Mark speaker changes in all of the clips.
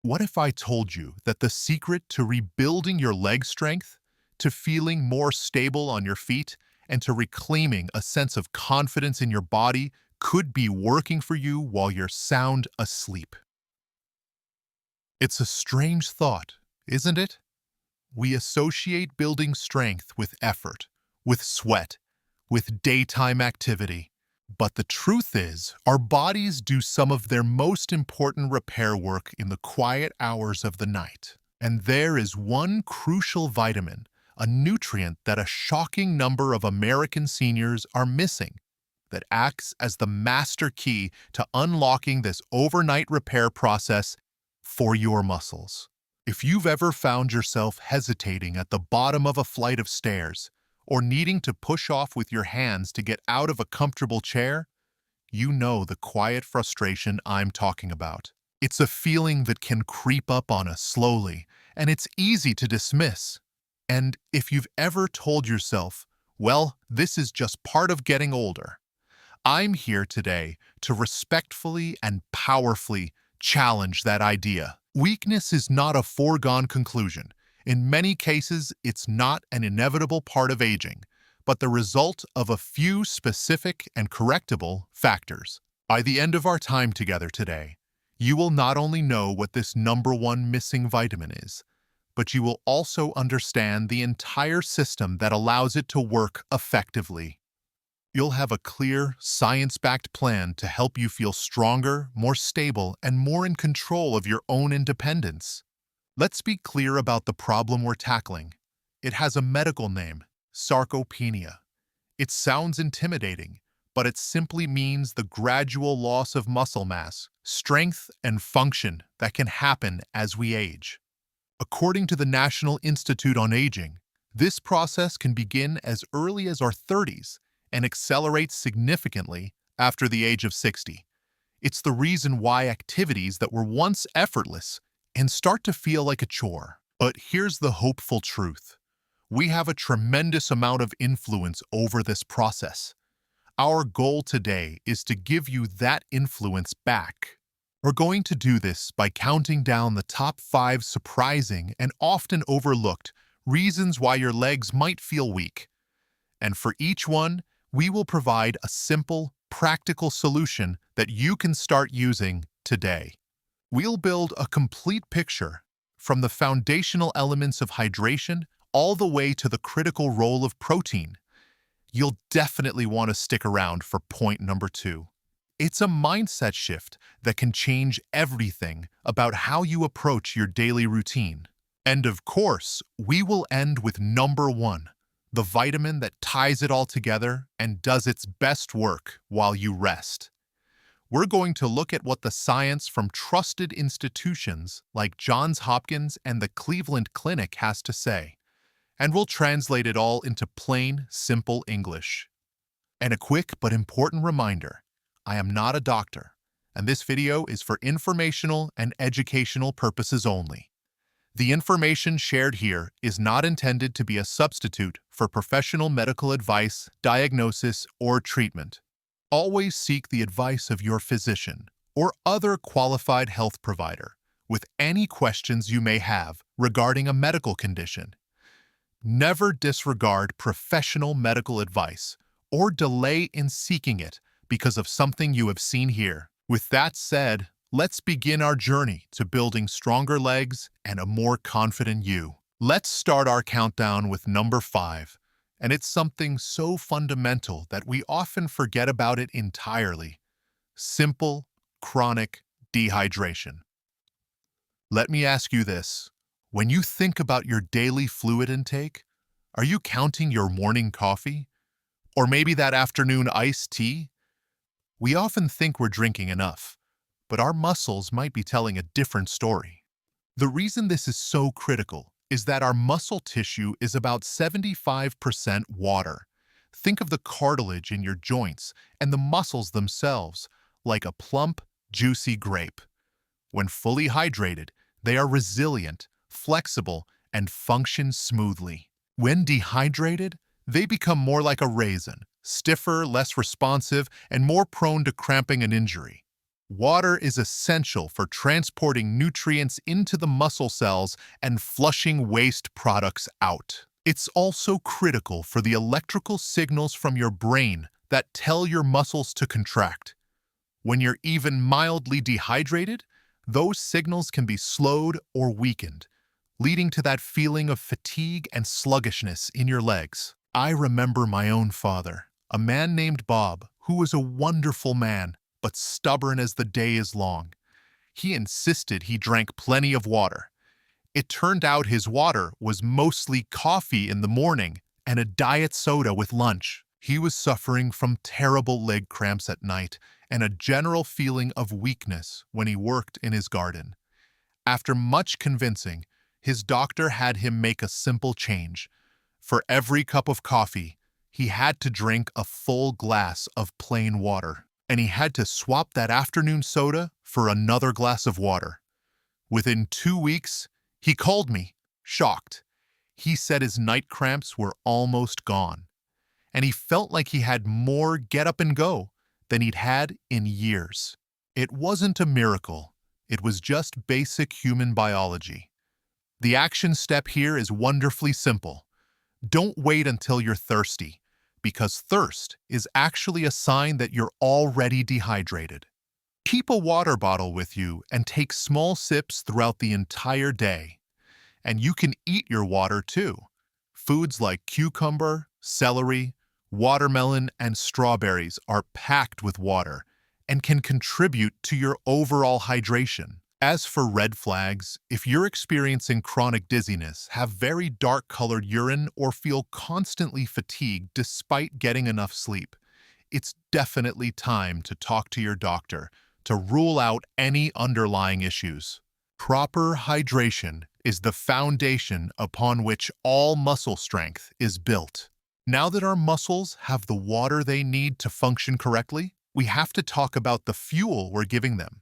Speaker 1: What if I told you that the secret to rebuilding your leg strength, to feeling more stable on your feet, and to reclaiming a sense of confidence in your body could be working for you while you're sound asleep? It's a strange thought, isn't it? We associate building strength with effort, with sweat, with daytime activity. But the truth is, our bodies do some of their most important repair work in the quiet hours of the night. And there is one crucial vitamin, a nutrient that a shocking number of American seniors are missing, that acts as the master key to unlocking this overnight repair process for your muscles. If you've ever found yourself hesitating at the bottom of a flight of stairs, or needing to push off with your hands to get out of a comfortable chair, you know the quiet frustration I'm talking about. It's a feeling that can creep up on us slowly, and it's easy to dismiss. And if you've ever told yourself, well, this is just part of getting older, I'm here today to respectfully and powerfully challenge that idea. Weakness is not a foregone conclusion. In many cases, it's not an inevitable part of aging, but the result of a few specific and correctable factors. By the end of our time together today, you will not only know what this number one missing vitamin is, but you will also understand the entire system that allows it to work effectively. You'll have a clear, science-backed plan to help you feel stronger, more stable, and more in control of your own independence. Let's be clear about the problem we're tackling. It has a medical name, sarcopenia. It sounds intimidating, but it simply means the gradual loss of muscle mass, strength, and function that can happen as we age. According to the National Institute on Aging, this process can begin as early as our 30s and accelerates significantly after the age of 60. It's the reason why activities that were once effortless and start to feel like a chore. But here's the hopeful truth. We have a tremendous amount of influence over this process. Our goal today is to give you that influence back. We're going to do this by counting down the top 5 surprising and often overlooked reasons why your legs might feel weak. And for each one, we will provide a simple, practical solution that you can start using today. We'll build a complete picture from the foundational elements of hydration all the way to the critical role of protein. You'll definitely want to stick around for point number 2. It's a mindset shift that can change everything about how you approach your daily routine. And of course, we will end with number 1, the vitamin that ties it all together and does its best work while you rest. We're going to look at what the science from trusted institutions like Johns Hopkins and the Cleveland Clinic has to say, and we'll translate it all into plain, simple English. And a quick but important reminder, I am not a doctor, and this video is for informational and educational purposes only. The information shared here is not intended to be a substitute for professional medical advice, diagnosis, or treatment. Always seek the advice of your physician or other qualified health provider with any questions you may have regarding a medical condition. Never disregard professional medical advice or delay in seeking it because of something you have seen here. With that said, let's begin our journey to building stronger legs and a more confident you. Let's start our countdown with number 5, and it's something so fundamental that we often forget about it entirely. Simple, chronic dehydration. Let me ask you this. When you think about your daily fluid intake, are you counting your morning coffee? Or maybe that afternoon iced tea? We often think we're drinking enough, but our muscles might be telling a different story. The reason this is so critical is that our muscle tissue is about 75% water. Think of the cartilage in your joints and the muscles themselves like a plump, juicy grape. When fully hydrated, they are resilient, flexible, and function smoothly. When dehydrated, they become more like a raisin, stiffer, less responsive, and more prone to cramping and injury. Water is essential for transporting nutrients into the muscle cells and flushing waste products out. It's also critical for the electrical signals from your brain that tell your muscles to contract. When you're even mildly dehydrated, those signals can be slowed or weakened, leading to that feeling of fatigue and sluggishness in your legs. I remember my own father, a man named Bob, who was a wonderful man, but stubborn as the day is long. He insisted he drank plenty of water. It turned out his water was mostly coffee in the morning and a diet soda with lunch. He was suffering from terrible leg cramps at night and a general feeling of weakness when he worked in his garden. After much convincing, his doctor had him make a simple change. For every cup of coffee, he had to drink a full glass of plain water, and he had to swap that afternoon soda for another glass of water. Within 2 weeks, he called me, shocked. He said his night cramps were almost gone, and he felt like he had more get up and go than he'd had in years. It wasn't a miracle. It was just basic human biology. The action step here is wonderfully simple. Don't wait until you're thirsty, because thirst is actually a sign that you're already dehydrated. Keep a water bottle with you and take small sips throughout the entire day. And you can eat your water too. Foods like cucumber, celery, watermelon, and strawberries are packed with water and can contribute to your overall hydration. As for red flags, if you're experiencing chronic dizziness, have very dark-colored urine, or feel constantly fatigued despite getting enough sleep, it's definitely time to talk to your doctor to rule out any underlying issues. Proper hydration is the foundation upon which all muscle strength is built. Now that our muscles have the water they need to function correctly, we have to talk about the fuel we're giving them.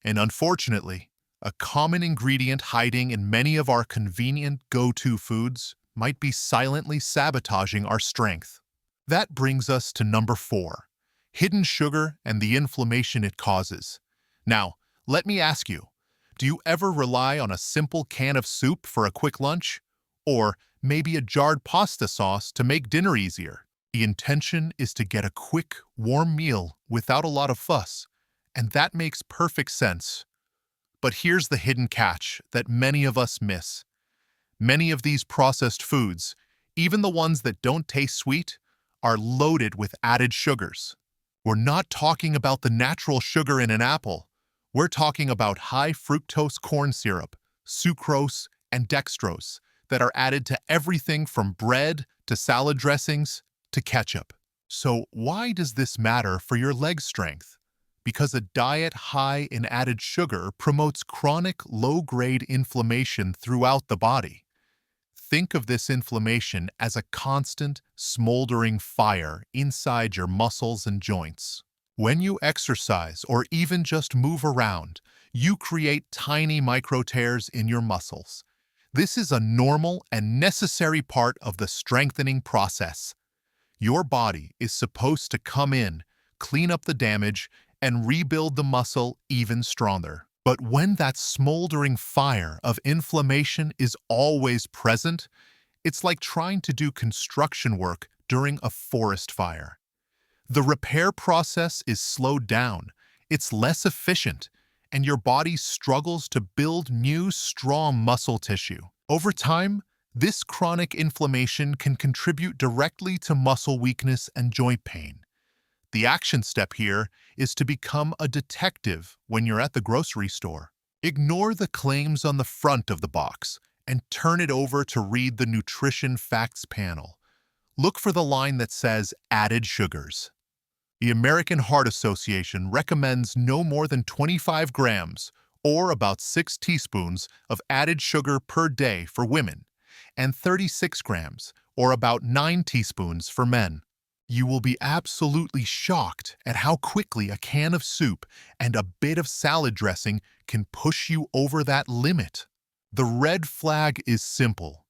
Speaker 1: And unfortunately, a common ingredient hiding in many of our convenient go-to foods might be silently sabotaging our strength. That brings us to number 4, hidden sugar and the inflammation it causes. Now, let me ask you, do you ever rely on a simple can of soup for a quick lunch? Or maybe a jarred pasta sauce to make dinner easier? The intention is to get a quick, warm meal without a lot of fuss, and that makes perfect sense. But here's the hidden catch that many of us miss. Many of these processed foods, even the ones that don't taste sweet, are loaded with added sugars. We're not talking about the natural sugar in an apple. We're talking about high fructose corn syrup, sucrose, and dextrose that are added to everything from bread to salad dressings to ketchup. So why does this matter for your leg strength? Because a diet high in added sugar promotes chronic low-grade inflammation throughout the body. Think of this inflammation as a constant, smoldering fire inside your muscles and joints. When you exercise or even just move around, you create tiny micro tears in your muscles. This is a normal and necessary part of the strengthening process. Your body is supposed to come in, clean up the damage, and rebuild the muscle even stronger. But when that smoldering fire of inflammation is always present, it's like trying to do construction work during a forest fire. The repair process is slowed down, it's less efficient, and your body struggles to build new, strong muscle tissue. Over time, this chronic inflammation can contribute directly to muscle weakness and joint pain. The action step here is to become a detective when you're at the grocery store. Ignore the claims on the front of the box and turn it over to read the nutrition facts panel. Look for the line that says added sugars. The American Heart Association recommends no more than 25 grams, or about 6 teaspoons, of added sugar per day for women, and 36 grams, or about 9 teaspoons for men. You will be absolutely shocked at how quickly a can of soup and a bit of salad dressing can push you over that limit. The red flag is simple.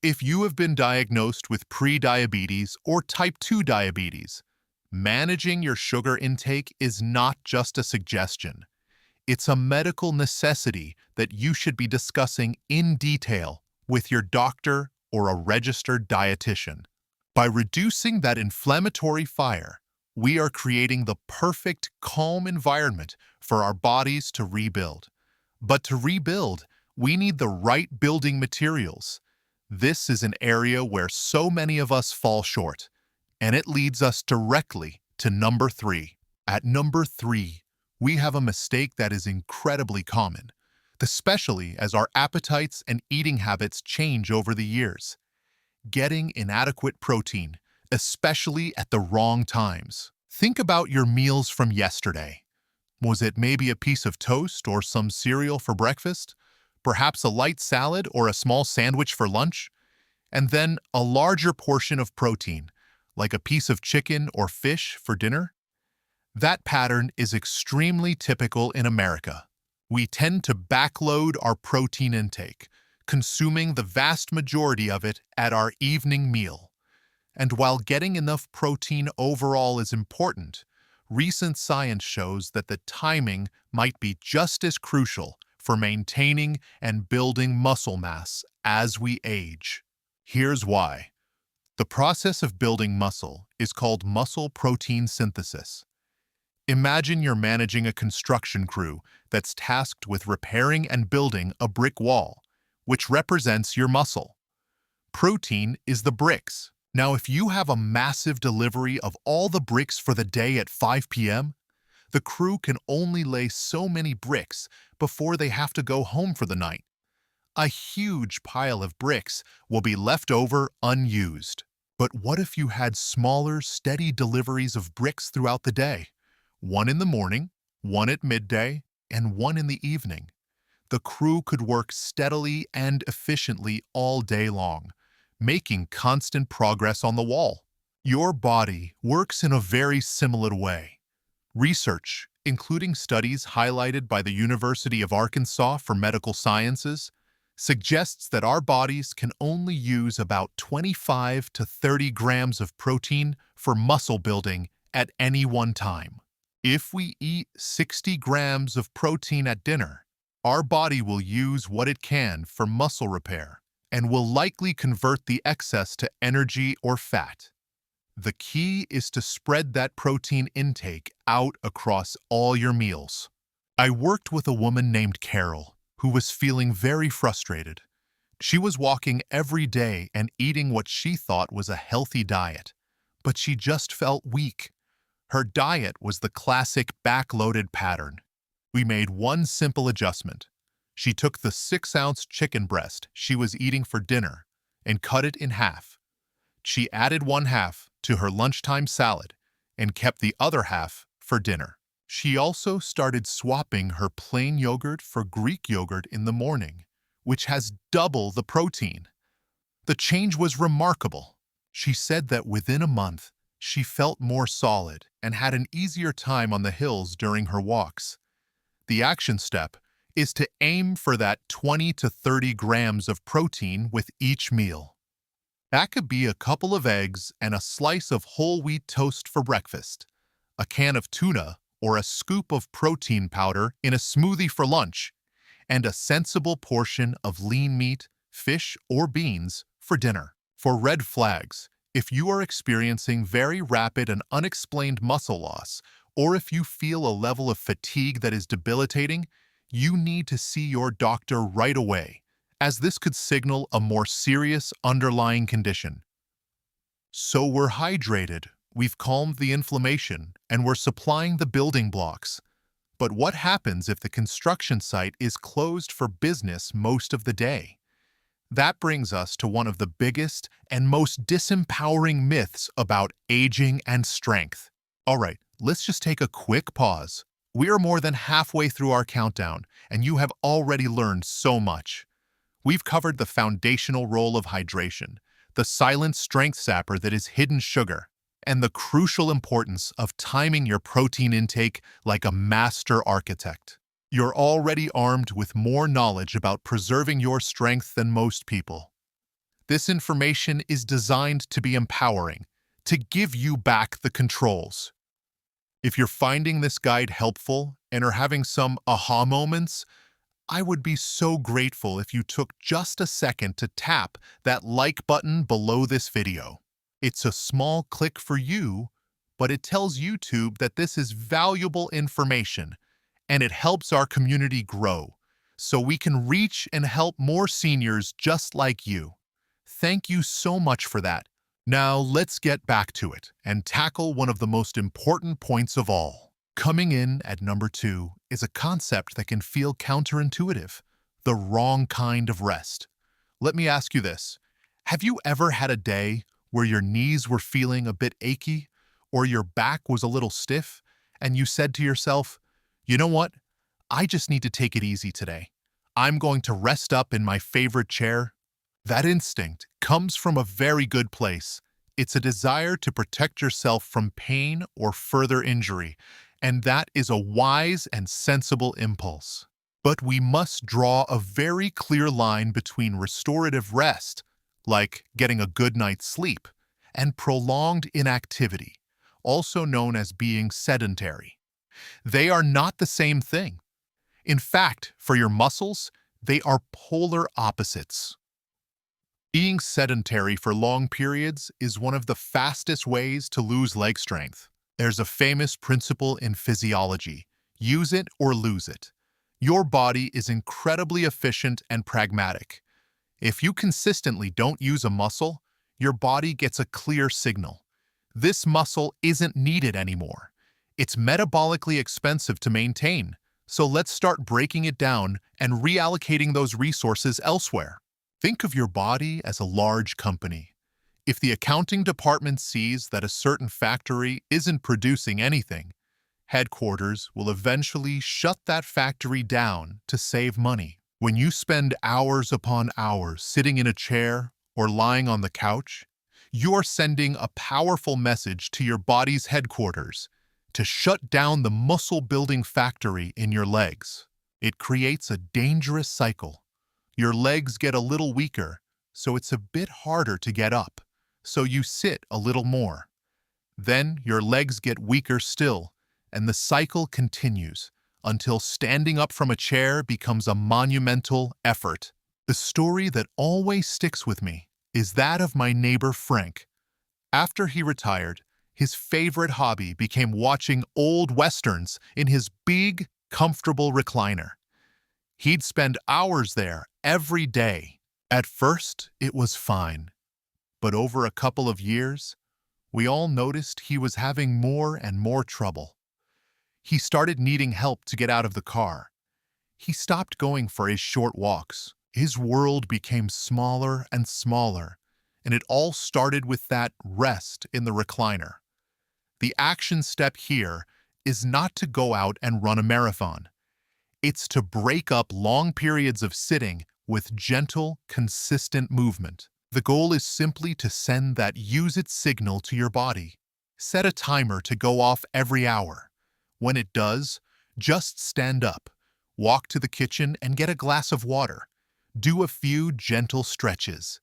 Speaker 1: If you have been diagnosed with pre-diabetes or type 2 diabetes, managing your sugar intake is not just a suggestion. It's a medical necessity that you should be discussing in detail with your doctor or a registered dietitian. By reducing that inflammatory fire, we are creating the perfect, calm environment for our bodies to rebuild. But to rebuild, we need the right building materials. This is an area where so many of us fall short, and it leads us directly to number 3. At number 3, we have a mistake that is incredibly common, especially as our appetites and eating habits change over the years. Getting inadequate protein, especially at the wrong times. Think about your meals from yesterday. Was it maybe a piece of toast or some cereal for breakfast? Perhaps a light salad or a small sandwich for lunch? And then a larger portion of protein, like a piece of chicken or fish for dinner? That pattern is extremely typical in America. We tend to backload our protein intake, consuming the vast majority of it at our evening meal. And while getting enough protein overall is important, recent science shows that the timing might be just as crucial for maintaining and building muscle mass as we age. Here's why. The process of building muscle is called muscle protein synthesis. Imagine you're managing a construction crew that's tasked with repairing and building a brick wall, which represents your muscle. Protein is the bricks. Now, if you have a massive delivery of all the bricks for the day at 5 p.m., the crew can only lay so many bricks before they have to go home for the night. A huge pile of bricks will be left over unused. But what if you had smaller, steady deliveries of bricks throughout the day? One in the morning, one at midday, and one in the evening. The crew could work steadily and efficiently all day long, making constant progress on the wall. Your body works in a very similar way. Research, including studies highlighted by the University of Arkansas for Medical Sciences, suggests that our bodies can only use about 25 to 30 grams of protein for muscle building at any one time. If we eat 60 grams of protein at dinner, our body will use what it can for muscle repair and will likely convert the excess to energy or fat. The key is to spread that protein intake out across all your meals. I worked with a woman named Carol who was feeling very frustrated. She was walking every day and eating what she thought was a healthy diet, but she just felt weak. Her diet was the classic backloaded pattern. We made one simple adjustment. She took the 6-ounce chicken breast she was eating for dinner and cut it in half. She added one half to her lunchtime salad and kept the other half for dinner. She also started swapping her plain yogurt for Greek yogurt in the morning, which has double the protein. The change was remarkable. She said that within a month, she felt more solid and had an easier time on the hills during her walks. The action step is to aim for that 20 to 30 grams of protein with each meal. That could be a couple of eggs and a slice of whole wheat toast for breakfast, a can of tuna or a scoop of protein powder in a smoothie for lunch, and a sensible portion of lean meat, fish, or beans for dinner. For red flags, if you are experiencing very rapid and unexplained muscle loss, or if you feel a level of fatigue that is debilitating, you need to see your doctor right away, as this could signal a more serious underlying condition. So we're hydrated, we've calmed the inflammation, and we're supplying the building blocks. But what happens if the construction site is closed for business most of the day? That brings us to one of the biggest and most disempowering myths about aging and strength. All right, let's just take a quick pause. We are more than halfway through our countdown, and you have already learned so much. We've covered the foundational role of hydration, the silent strength sapper that is hidden sugar, and the crucial importance of timing your protein intake like a master architect. You're already armed with more knowledge about preserving your strength than most people. This information is designed to be empowering, to give you back the controls. If you're finding this guide helpful and are having some aha moments, I would be so grateful if you took just a second to tap that like button below this video. It's a small click for you, but it tells YouTube that this is valuable information and it helps our community grow so we can reach and help more seniors just like you. Thank you so much for that. Now let's get back to it and tackle one of the most important points of all. Coming in at number 2 is a concept that can feel counterintuitive, the wrong kind of rest. Let me ask you this. Have you ever had a day where your knees were feeling a bit achy or your back was a little stiff and you said to yourself, you know what? I just need to take it easy today. I'm going to rest up in my favorite chair. That instinct comes from a very good place. It's a desire to protect yourself from pain or further injury, and that is a wise and sensible impulse. But we must draw a very clear line between restorative rest, like getting a good night's sleep, and prolonged inactivity, also known as being sedentary. They are not the same thing. In fact, for your muscles, they are polar opposites. Being sedentary for long periods is one of the fastest ways to lose leg strength. There's a famous principle in physiology: use it or lose it. Your body is incredibly efficient and pragmatic. If you consistently don't use a muscle, your body gets a clear signal. This muscle isn't needed anymore. It's metabolically expensive to maintain, so let's start breaking it down and reallocating those resources elsewhere. Think of your body as a large company. If the accounting department sees that a certain factory isn't producing anything, headquarters will eventually shut that factory down to save money. When you spend hours upon hours sitting in a chair or lying on the couch, you're sending a powerful message to your body's headquarters to shut down the muscle-building factory in your legs. It creates a dangerous cycle. Your legs get a little weaker, so it's a bit harder to get up, so you sit a little more. Then your legs get weaker still, and the cycle continues until standing up from a chair becomes a monumental effort. The story that always sticks with me is that of my neighbor Frank. After he retired, his favorite hobby became watching old westerns in his big, comfortable recliner. He'd spend hours there every day. At first, it was fine. But over a couple of years, we all noticed he was having more and more trouble. He started needing help to get out of the car. He stopped going for his short walks. His world became smaller and smaller, and it all started with that rest in the recliner. The action step here is not to go out and run a marathon. It's to break up long periods of sitting with gentle, consistent movement. The goal is simply to send that use-it signal to your body. Set a timer to go off every hour. When it does, just stand up, walk to the kitchen and get a glass of water. Do a few gentle stretches.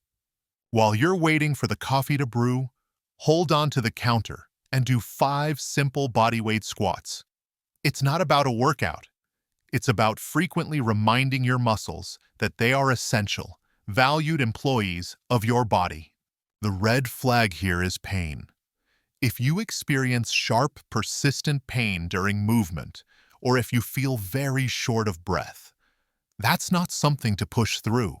Speaker 1: While you're waiting for the coffee to brew, hold on to the counter and do 5 simple bodyweight squats. It's not about a workout. It's about frequently reminding your muscles that they are essential, valued employees of your body. The red flag here is pain. If you experience sharp, persistent pain during movement, or if you feel very short of breath, that's not something to push through.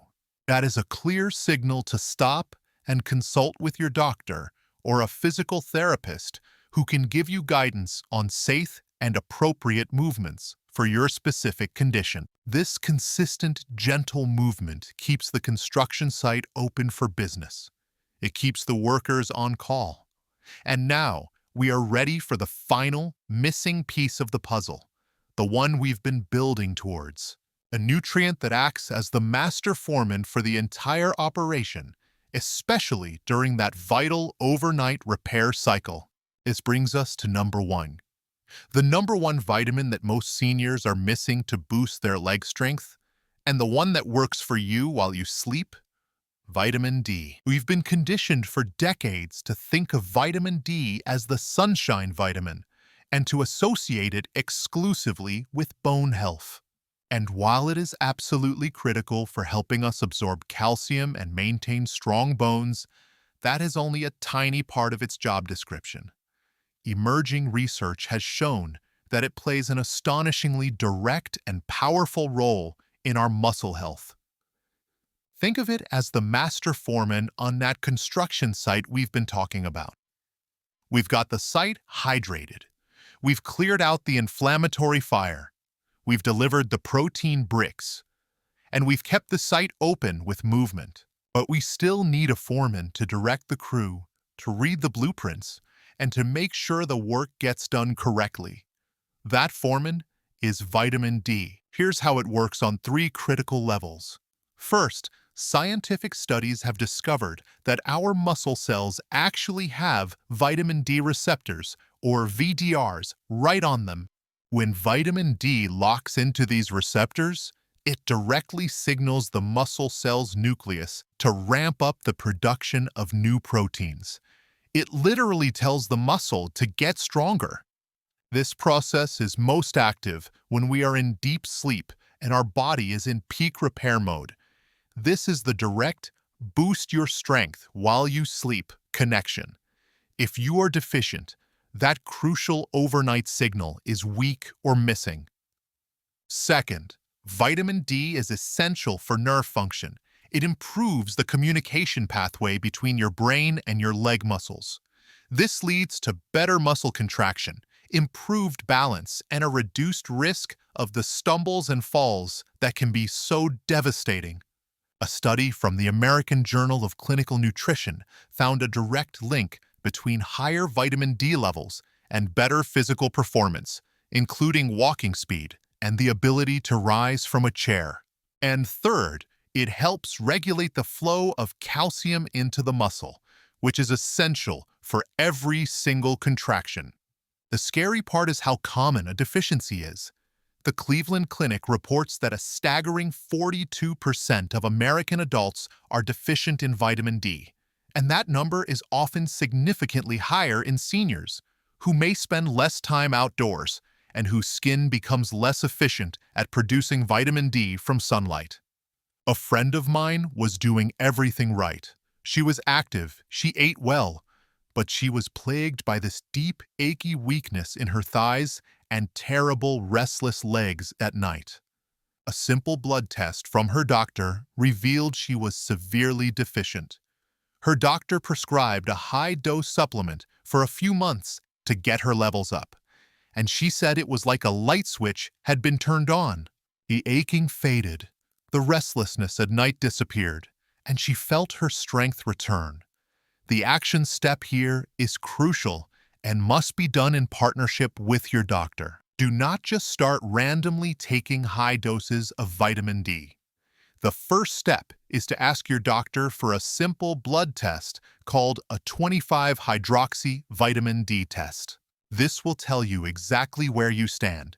Speaker 1: That is a clear signal to stop and consult with your doctor or a physical therapist who can give you guidance on safe and appropriate movements for your specific condition. This consistent, gentle movement keeps the construction site open for business. It keeps the workers on call. And now, we are ready for the final, missing piece of the puzzle, the one we've been building towards. A nutrient that acts as the master foreman for the entire operation, especially during that vital overnight repair cycle. This brings us to number 1. The number 1 vitamin that most seniors are missing to boost their leg strength, and the one that works for you while you sleep: vitamin D. We've been conditioned for decades to think of vitamin D as the sunshine vitamin, and to associate it exclusively with bone health. And while it is absolutely critical for helping us absorb calcium and maintain strong bones, that is only a tiny part of its job description. Emerging research has shown that it plays an astonishingly direct and powerful role in our muscle health. Think of it as the master foreman on that construction site we've been talking about. We've got the site hydrated. We've cleared out the inflammatory fire. We've delivered the protein bricks. And we've kept the site open with movement. But we still need a foreman to direct the crew, to read the blueprints, and to make sure the work gets done correctly. That foreman is vitamin D. Here's how it works on 3 critical levels. First, scientific studies have discovered that our muscle cells actually have vitamin D receptors, or VDRs, right on them. When vitamin D locks into these receptors, it directly signals the muscle cell's nucleus to ramp up the production of new proteins. It literally tells the muscle to get stronger. This process is most active when we are in deep sleep and our body is in peak repair mode. This is the direct, boost your strength while you sleep connection. If you are deficient, that crucial overnight signal is weak or missing. Second, vitamin D is essential for nerve function. It improves the communication pathway between your brain and your leg muscles. This leads to better muscle contraction, improved balance, and a reduced risk of the stumbles and falls that can be so devastating. A study from the American Journal of Clinical Nutrition found a direct link between higher vitamin D levels and better physical performance, including walking speed and the ability to rise from a chair. And third, it helps regulate the flow of calcium into the muscle, which is essential for every single contraction. The scary part is how common a deficiency is. The Cleveland Clinic reports that a staggering 42% of American adults are deficient in vitamin D, and that number is often significantly higher in seniors, who may spend less time outdoors and whose skin becomes less efficient at producing vitamin D from sunlight. A friend of mine was doing everything right. She was active, she ate well, but she was plagued by this deep, achy weakness in her thighs and terrible, restless legs at night. A simple blood test from her doctor revealed she was severely deficient. Her doctor prescribed a high-dose supplement for a few months to get her levels up, and she said it was like a light switch had been turned on. The aching faded, the restlessness at night disappeared, and she felt her strength return. The action step here is crucial and must be done in partnership with your doctor. Do not just start randomly taking high doses of vitamin D. The first step is to ask your doctor for a simple blood test called a 25-hydroxy vitamin D test. This will tell you exactly where you stand.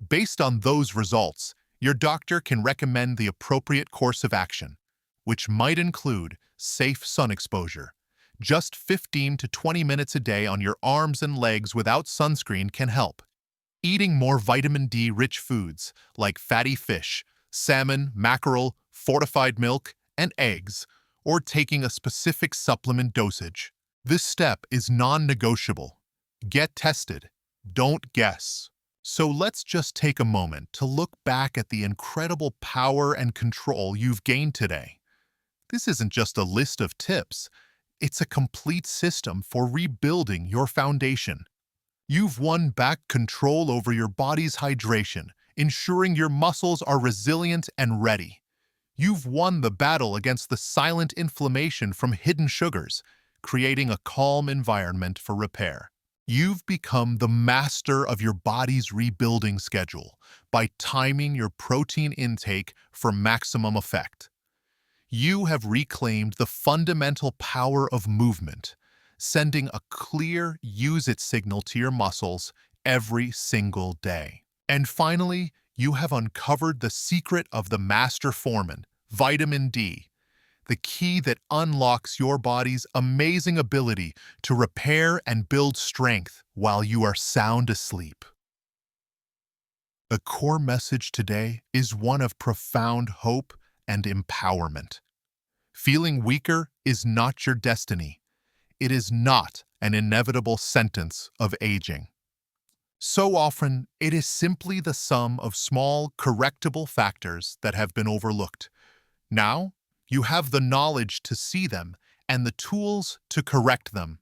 Speaker 1: Based on those results, your doctor can recommend the appropriate course of action, which might include safe sun exposure. Just 15 to 20 minutes a day on your arms and legs without sunscreen can help. Eating more vitamin D-rich foods like fatty fish, salmon, mackerel, fortified milk, and eggs, or taking a specific supplement dosage. This step is non-negotiable. Get tested. Don't guess. So let's just take a moment to look back at the incredible power and control you've gained today. This isn't just a list of tips. It's a complete system for rebuilding your foundation. You've won back control over your body's hydration, ensuring your muscles are resilient and ready. You've won the battle against the silent inflammation from hidden sugars, creating a calm environment for repair. You've become the master of your body's rebuilding schedule by timing your protein intake for maximum effect. You have reclaimed the fundamental power of movement, sending a clear use-it signal to your muscles every single day. And finally, you have uncovered the secret of the master foreman, vitamin D, the key that unlocks your body's amazing ability to repair and build strength while you are sound asleep. The core message today is one of profound hope and empowerment. Feeling weaker is not your destiny. It is not an inevitable sentence of aging. So often, it is simply the sum of small, correctable factors that have been overlooked. Now, you have the knowledge to see them and the tools to correct them.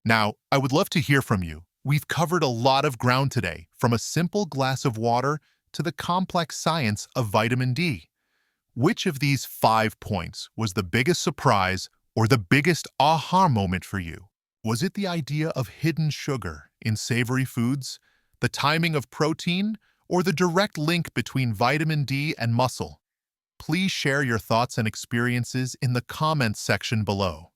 Speaker 1: Now, I would love to hear from you. We've covered a lot of ground today, from a simple glass of water to the complex science of vitamin D. Which of these 5 points was the biggest surprise or the biggest aha moment for you? Was it the idea of hidden sugar in savory foods, the timing of protein, or the direct link between vitamin D and muscle? Please share your thoughts and experiences in the comments section below.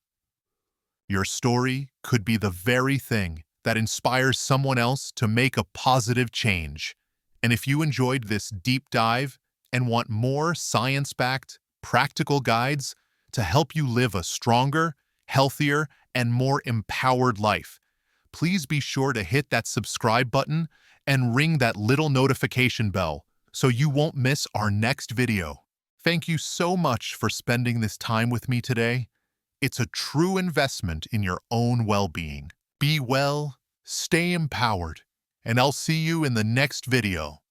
Speaker 1: Your story could be the very thing that inspires someone else to make a positive change. And if you enjoyed this deep dive and want more science-backed, practical guides to help you live a stronger, healthier, and more empowered life, please be sure to hit that subscribe button and ring that little notification bell so you won't miss our next video. Thank you so much for spending this time with me today. It's a true investment in your own well-being. Be well, stay empowered, and I'll see you in the next video.